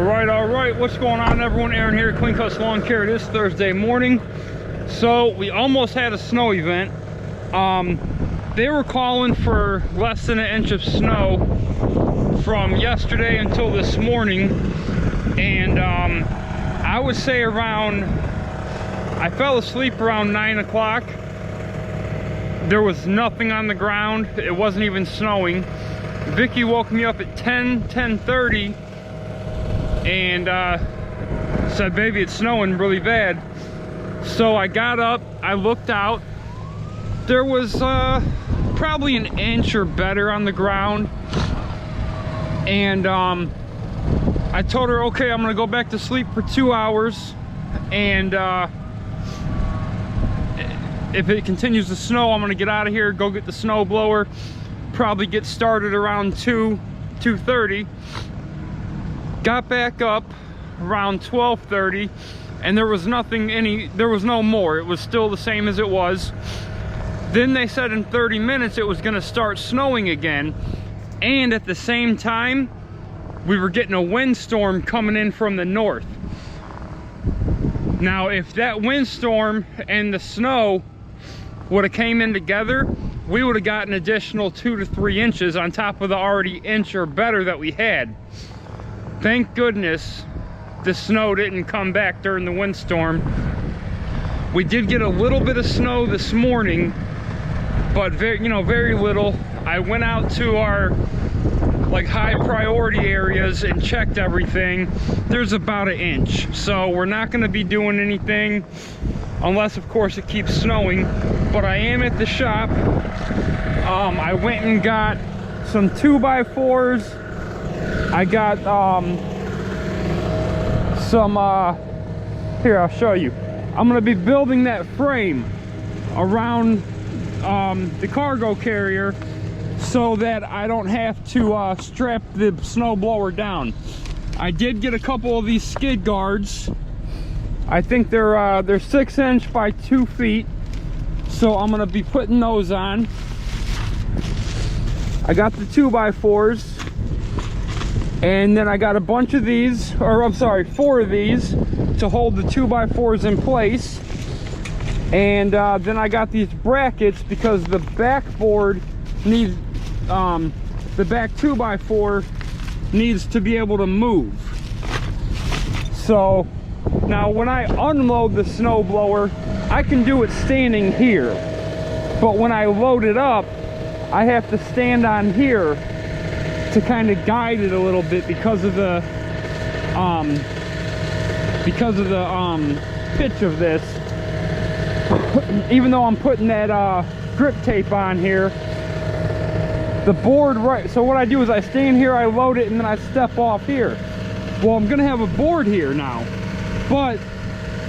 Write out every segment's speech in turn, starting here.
All right, what's going on, everyone? Aaron here, Clean Cuts Lawn Care. This Thursday morning. So we almost had a snow event. They were calling for less than an inch of snow from yesterday until this morning, and I would say I fell asleep around 9 o'clock. There was nothing on the ground. It wasn't even snowing. Vicky woke me up at 10:30 and said, "Baby, it's snowing really bad." So I got up, I looked out. There was probably an inch or better on the ground, and I told her, okay, I'm gonna go back to sleep for 2 hours, and if it continues to snow, I'm gonna get out of here, go get the snow blower, probably get started around 2:30. Got back up around 12:30, and there was no more. It was still the same as it was. Then they said in 30 minutes it was gonna start snowing again, and at the same time we were getting a windstorm coming in from the north. Now, if that windstorm and the snow would have came in together, we would have got an additional 2 to 3 inches on top of the already inch or better that we had. Thank goodness the snow didn't come back during the windstorm. We did get a little bit of snow this morning, but very little. I went out to our high priority areas and checked everything. There's about an inch, so we're not going to be doing anything unless, of course, it keeps snowing. But I am at the shop. I went and got some 2x4s. I got some here, I'll show you. I'm going to be building that frame around the cargo carrier so that I don't have to strap the snow blower down. I did get a couple of these skid guards. I think they're 6 inch by 2 feet, so I'm gonna be putting those on. I got the 2x4s, and then I got a bunch of these, or I'm sorry, 4 of these to hold the 2x4s in place. And then I got these brackets because the backboard needs, the back 2x4 needs to be able to move. So now when I unload the snow blower, I can do it standing here, but when I load it up, I have to stand on here to kind of guide it a little bit because of the pitch of this. Even though I'm putting that grip tape on here, the board, right, so what I do is I stand here, I load it, and then I step off here. Well, I'm gonna have a board here now, but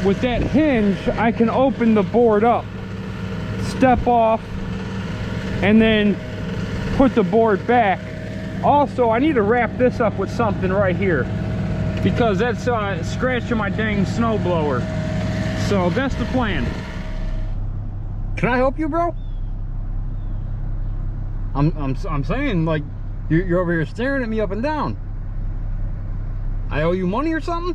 with that hinge I can open the board up, step off, and then put the board back. Also, I need to wrap this up with something right here because that's scratching my dang snow blower. So that's the plan. Can I help you, bro? I'm saying, like, you're over here staring at me up and down. I owe you money or something?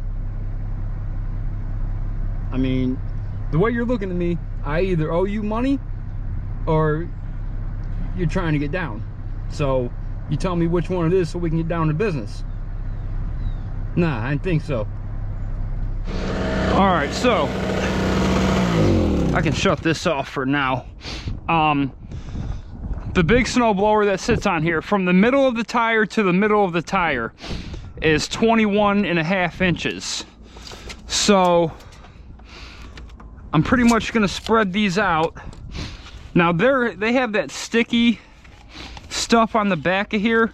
I mean, the way you're looking at me, I either owe you money or you're trying to get down. So you tell me which one it is so we can get down to business. Nah, I didn't think so. All right, so I can shut this off for now. The big snow blower that sits on here, from the middle of the tire to the middle of the tire, is 21.5 inches. So I'm pretty much gonna spread these out. Now they have that sticky stuff on the back of here,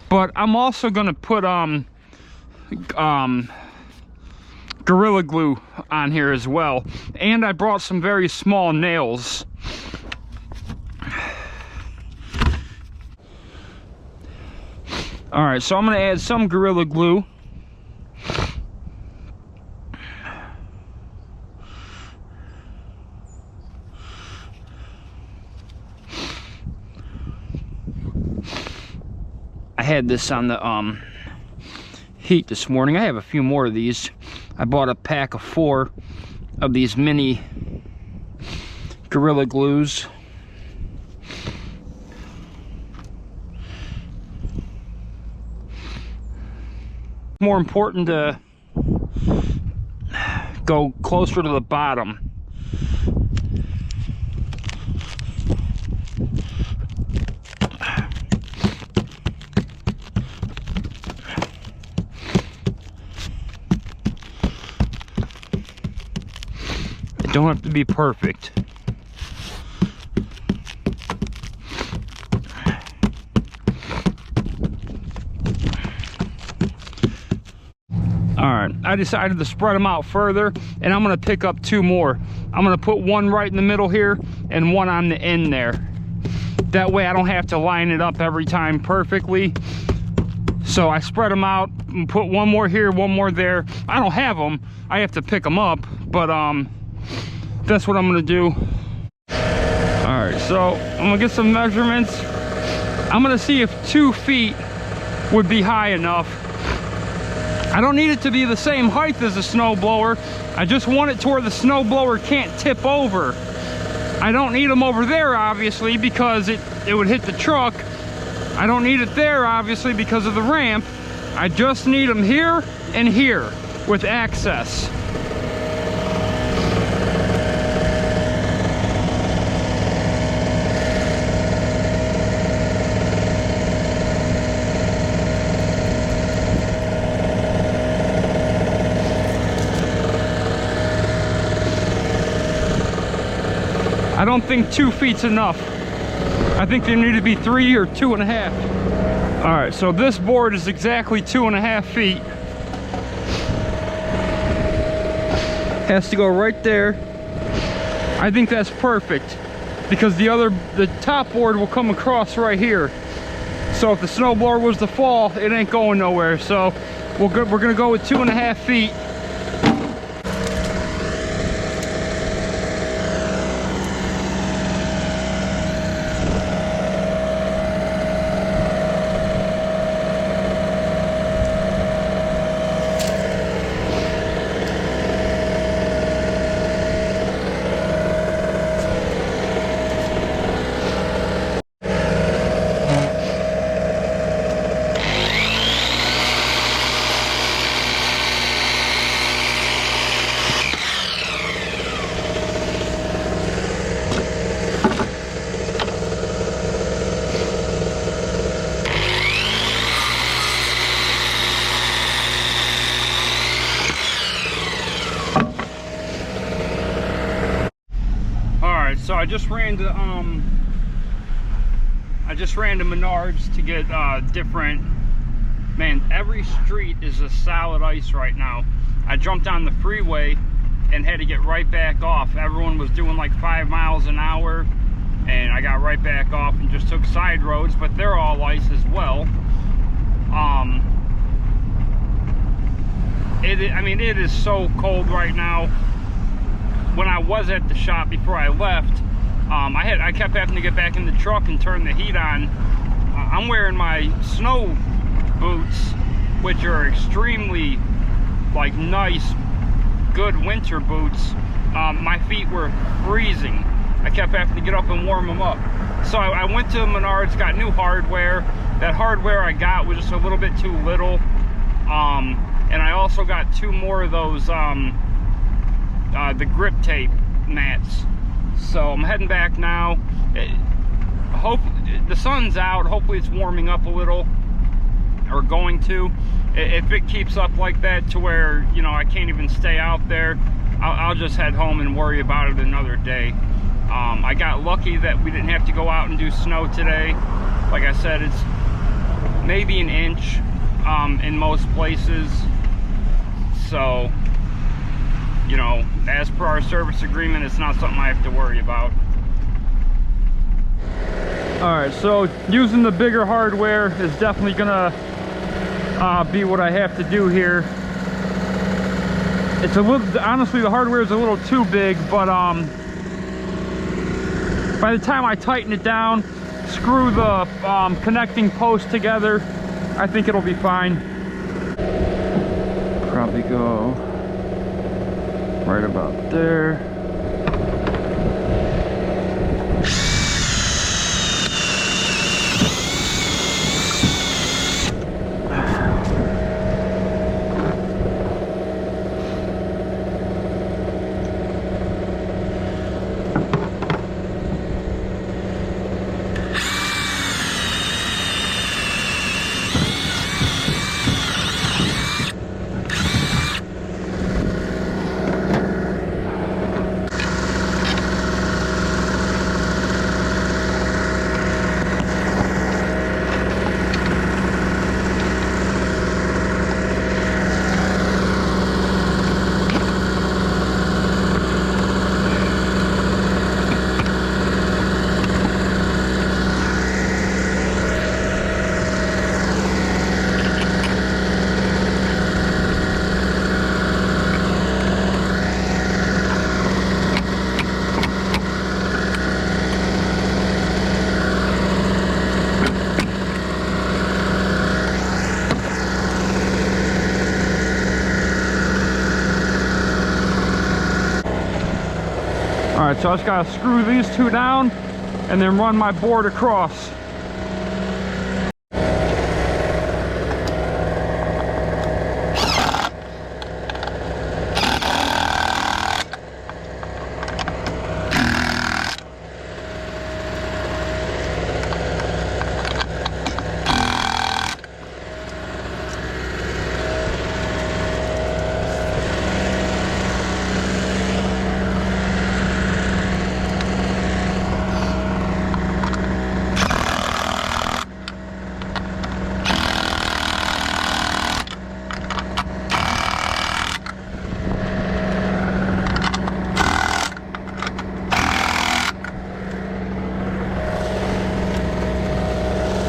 but I'm also gonna put Gorilla Glue on here as well, and I brought some very small nails. All right, so I'm gonna add some Gorilla Glue. I had this on the heat this morning. I have a few more of these. I bought a pack of 4 of these mini Gorilla Glues. More important to go closer to the bottom. It don't have to be perfect. Alright, I decided to spread them out further, and I'm going to pick up 2 more. I'm going to put one right in the middle here and one on the end there. That way I don't have to line it up every time perfectly. So I spread them out and put one more here, one more there. I don't have them. I have to pick them up, but that's what I'm going to do. Alright, so I'm going to get some measurements. I'm going to see if 2 feet would be high enough. I don't need it to be the same height as the snow blower. I just want it to where the snow blower can't tip over. I don't need them over there, obviously, because it would hit the truck. I don't need it there, obviously, because of the ramp. I just need them here and here with access. I don't think 2 feet's enough. I think they need to be 3 or 2.5. All right, so this board is exactly 2.5 feet. Has to go right there. I think that's perfect because the top board will come across right here. So if the snowblower was to fall, it ain't going nowhere. So we're gonna go with 2.5 feet. So I just ran to Menards to get different. Man, every street is a solid ice right now. I jumped on the freeway and had to get right back off. Everyone was doing like 5 miles an hour, and I got right back off and just took side roads, but they're all ice as well. I mean, it is so cold right now. When I was at the shop before I left, I kept having to get back in the truck and turn the heat on. I'm wearing my snow boots, which are extremely like nice, good winter boots. My feet were freezing. I kept having to get up and warm them up. So I went to Menards, got new hardware. That hardware I got was just a little bit too little. And I also got 2 more of those the grip tape mats. So I'm heading back now. Hope the sun's out. Hopefully it's warming up a little, or going to. If it keeps up like that to where, you know, I can't even stay out there, I'll just head home and worry about it another day. I got lucky that we didn't have to go out and do snow today. Like I said, it's maybe an inch in most places. So, you know, as per our service agreement, it's not something I have to worry about. Alright, so using the bigger hardware is definitely gonna be what I have to do here. It's a little, honestly, the hardware is a little too big, but by the time I tighten it down, screw the connecting post together, I think it'll be fine. probably go right about there. All right, so I just gotta screw these two down and then run my board across.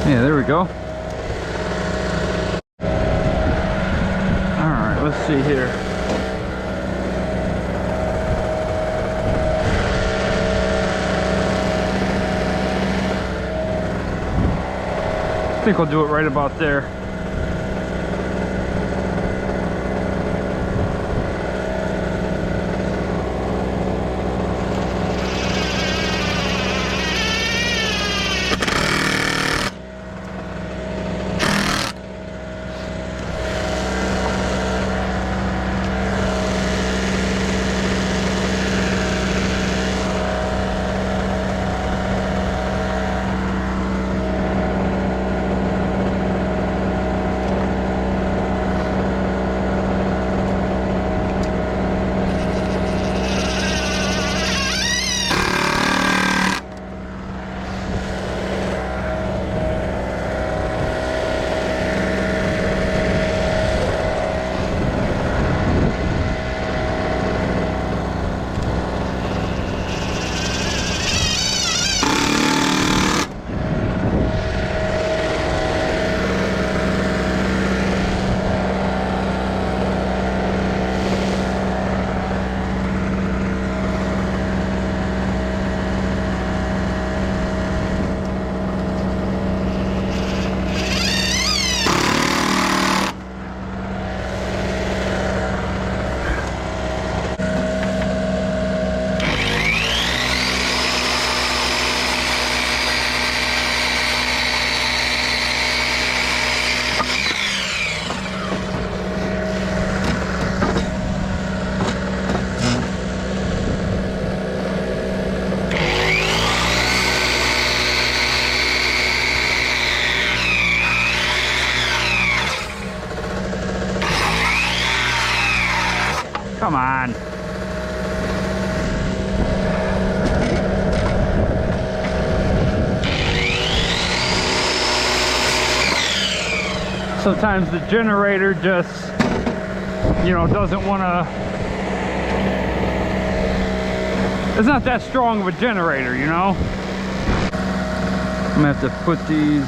Yeah, there we go. All right, let's see here. I think I'll do it right about there. Come on. Sometimes the generator just, you know, doesn't want to, it's not that strong of a generator, you know. I'm gonna have to put these,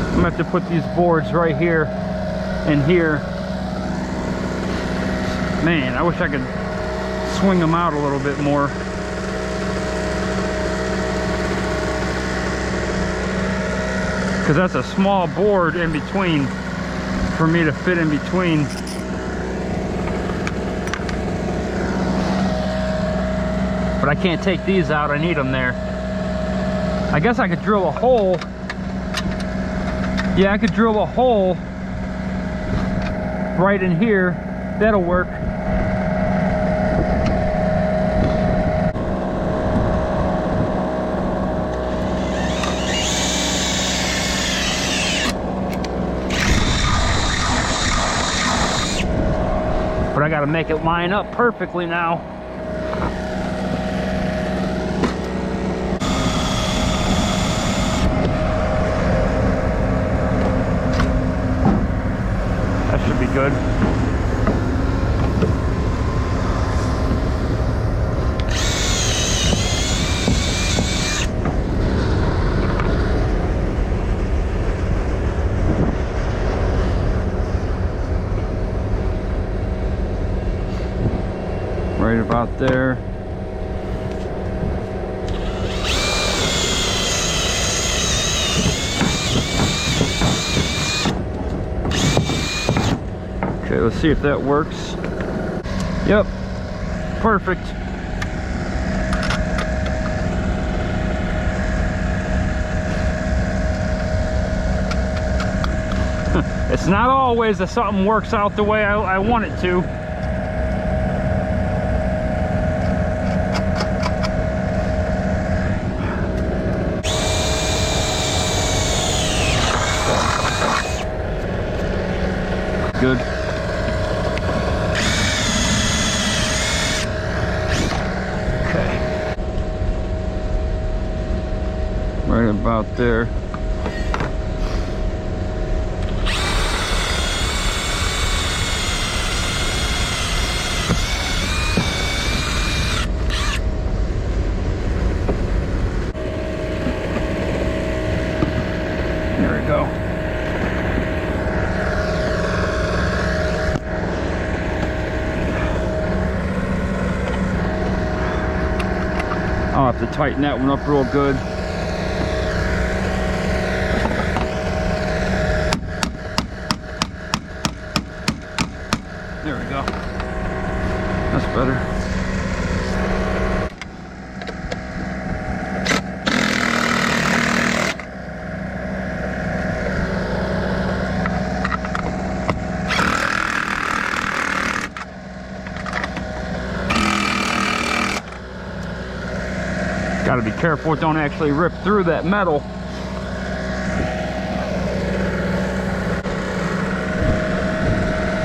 I'm gonna have to put these boards right here and here. Man, I wish I could swing them out a little bit more. Because that's a small board in between for me to fit in between. But I can't take these out, I need them there. I guess I could drill a hole. Yeah, I could drill a hole right in here. That'll work. But I gotta make it line up perfectly now. That should be good. Right about there. Okay, let's see if that works. Yep, perfect. It's not always that something works out the way I want it to. Good. Okay. Right about there. There we go. I'll have to tighten that one up real good. There we go. That's better. Got to be careful it don't actually rip through that metal.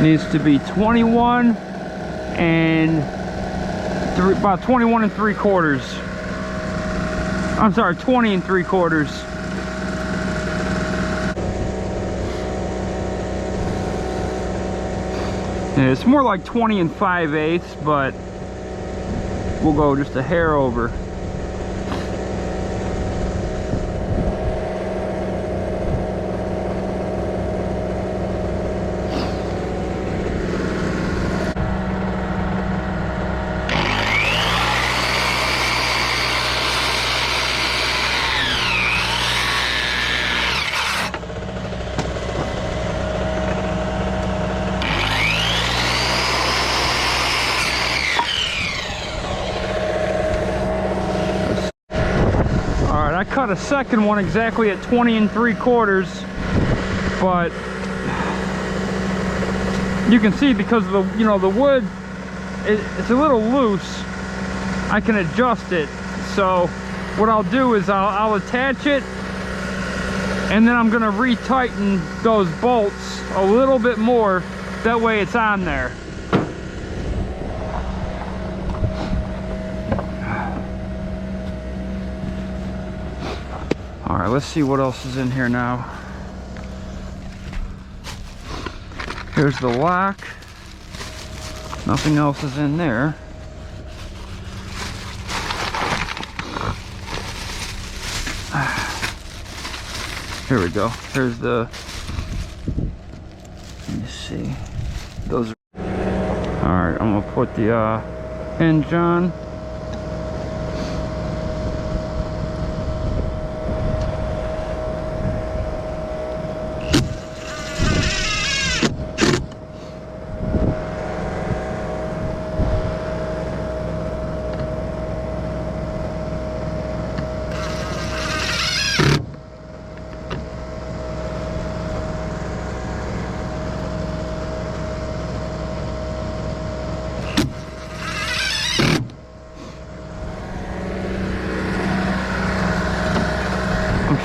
Needs to be 21 and about 21 and 3/4. I'm sorry, 20 and 3/4. And it's more like 20 and 5/8, but we'll go just a hair over. I cut a second one exactly at 20 and 3/4, but you can see because of the, you know, the wood, it's a little loose. I can adjust it. So what I'll do is I'll attach it, and then I'm gonna retighten those bolts a little bit more. That way it's on there. All right, let's see what else is in here now. Here's the lock. Nothing else is in there. Here we go. Here's the, let me see. Those are, all right, I'm gonna put the hinge on.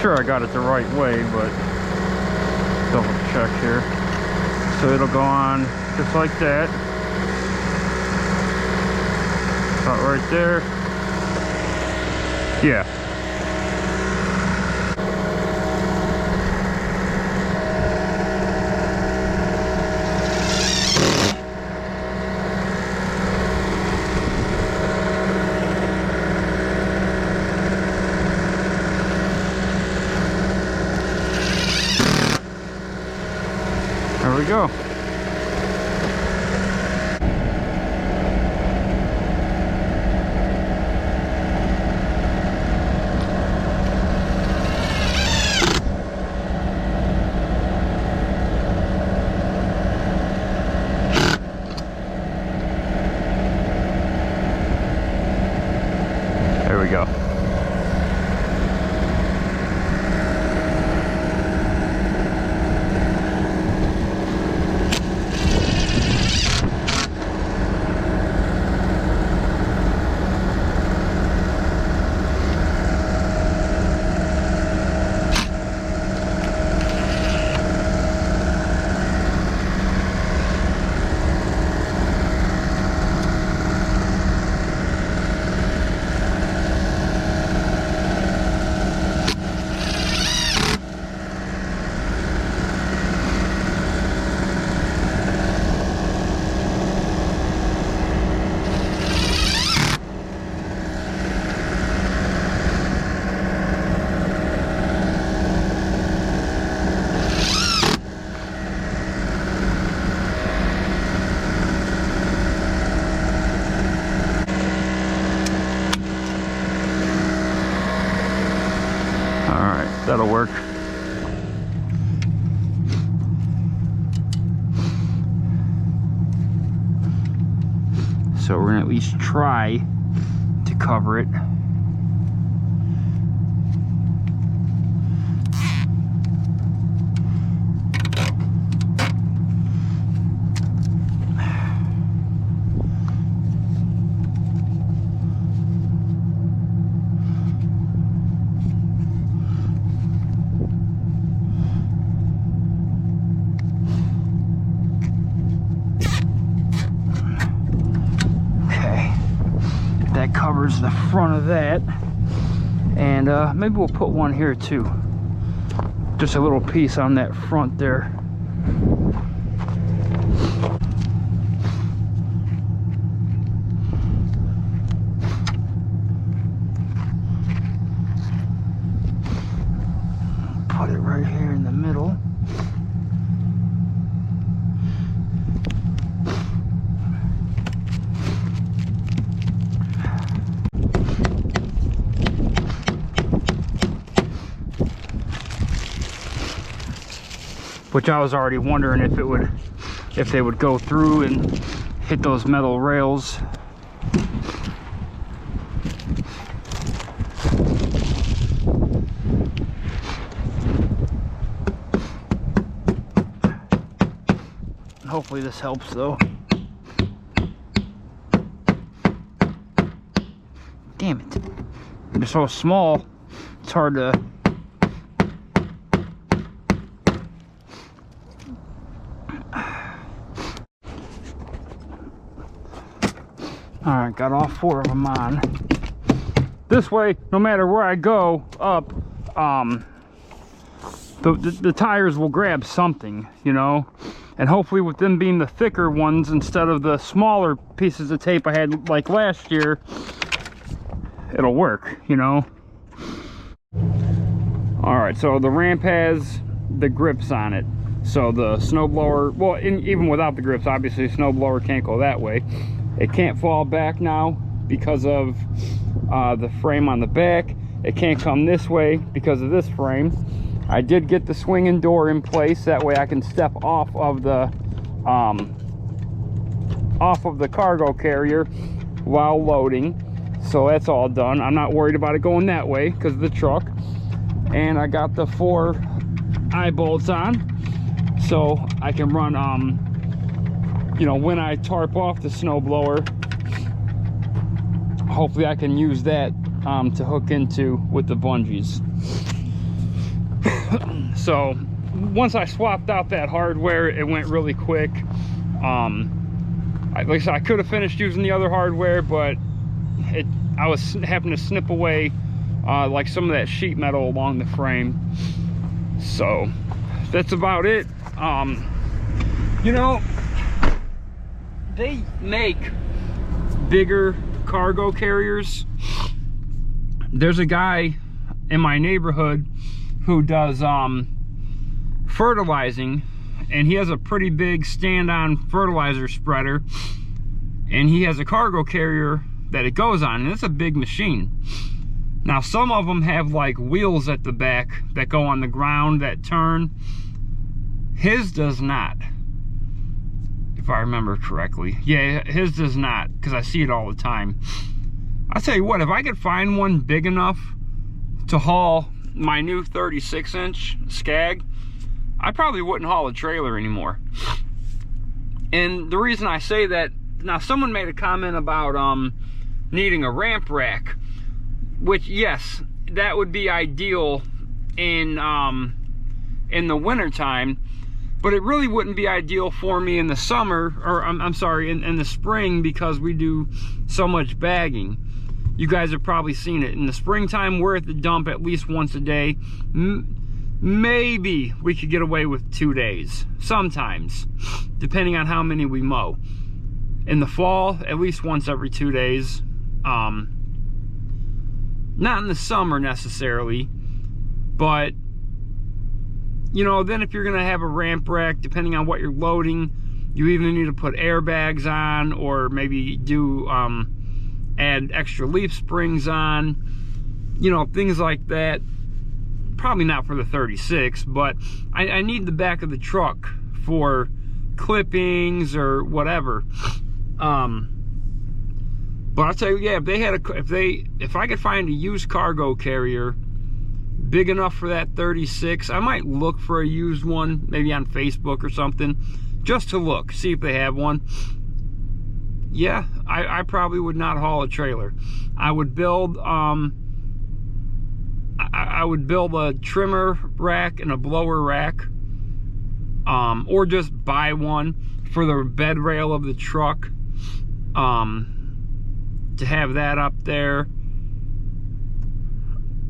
sure I got it the right way, but double check here. So it'll go on just like that. About right there. Yeah. There we go. There we go. That'll work. So we're gonna at least try to cover it. That covers the front of that, and maybe we'll put one here too, just a little piece on that front there. Put it right here in the middle. Which I was already wondering if they would go through and hit those metal rails. Hopefully this helps though. Damn it. They're so small, it's hard to... Alright, got all 4 of them on. This way, no matter where I go up, the tires will grab something, you know? And hopefully with them being the thicker ones instead of the smaller pieces of tape I had like last year, it'll work, you know? Alright, so the ramp has the grips on it. So the snowblower, well, even without the grips, obviously snowblower can't go that way. It can't fall back now because of the frame on the back. It can't come this way because of this frame. I did get the swinging door in place, that way I can step off of the cargo carrier while loading. So that's all done. I'm not worried about it going that way because of the truck. And I got the 4 eye bolts on, so I can run you know, when I tarp off the snowblower, hopefully I can use that to hook into with the bungees. So once I swapped out that hardware, it went really quick. Like I said, I could have finished using the other hardware, but I was having to snip away like some of that sheet metal along the frame. So that's about it. You know, they make bigger cargo carriers. There's a guy in my neighborhood who does fertilizing, and he has a pretty big stand-on fertilizer spreader, and he has a cargo carrier that it goes on, and it's a big machine. Now some of them have like wheels at the back that go on the ground that turn. His does not, if I remember correctly. Yeah, his does not, because I see it all the time. I'll tell you what, if I could find one big enough to haul my new 36-inch Skag, I probably wouldn't haul a trailer anymore. And the reason I say that, now someone made a comment about needing a ramp rack, which yes, that would be ideal in the winter time, but it really wouldn't be ideal for me in the summer, or I'm sorry, in the spring, because we do so much bagging. You guys have probably seen it. In the springtime, we're at the dump at least once a day. Maybe we could get away with 2 days, sometimes, depending on how many we mow. In the fall, at least once every 2 days. Not in the summer necessarily, but you know, then if you're gonna have a ramp rack, depending on what you're loading, you even need to put airbags on, or maybe do add extra leaf springs on, you know, things like that. Probably not for the 36, but I need the back of the truck for clippings or whatever. But I'll tell you, yeah, if they had if I could find a used cargo carrier big enough for that 36, I might look for a used one, maybe on Facebook or something, just to look, see if they have one. Yeah, I probably would not haul a trailer. I would build I would build a trimmer rack and a blower rack, or just buy one for the bed rail of the truck, to have that up there.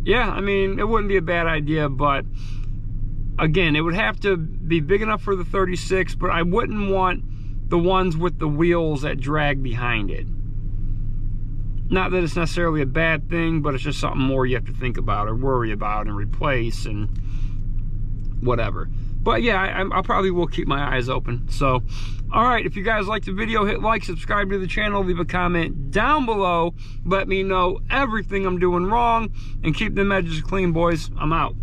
Yeah, I mean, it wouldn't be a bad idea, but again, it would have to be big enough for the 36, but I wouldn't want the ones with the wheels that drag behind it. Not that it's necessarily a bad thing, but it's just something more you have to think about or worry about and replace and whatever. But yeah, I probably will keep my eyes open. So, all right, if you guys liked the video, hit like, subscribe to the channel, leave a comment down below. Let me know everything I'm doing wrong, and keep them edges clean, boys. I'm out.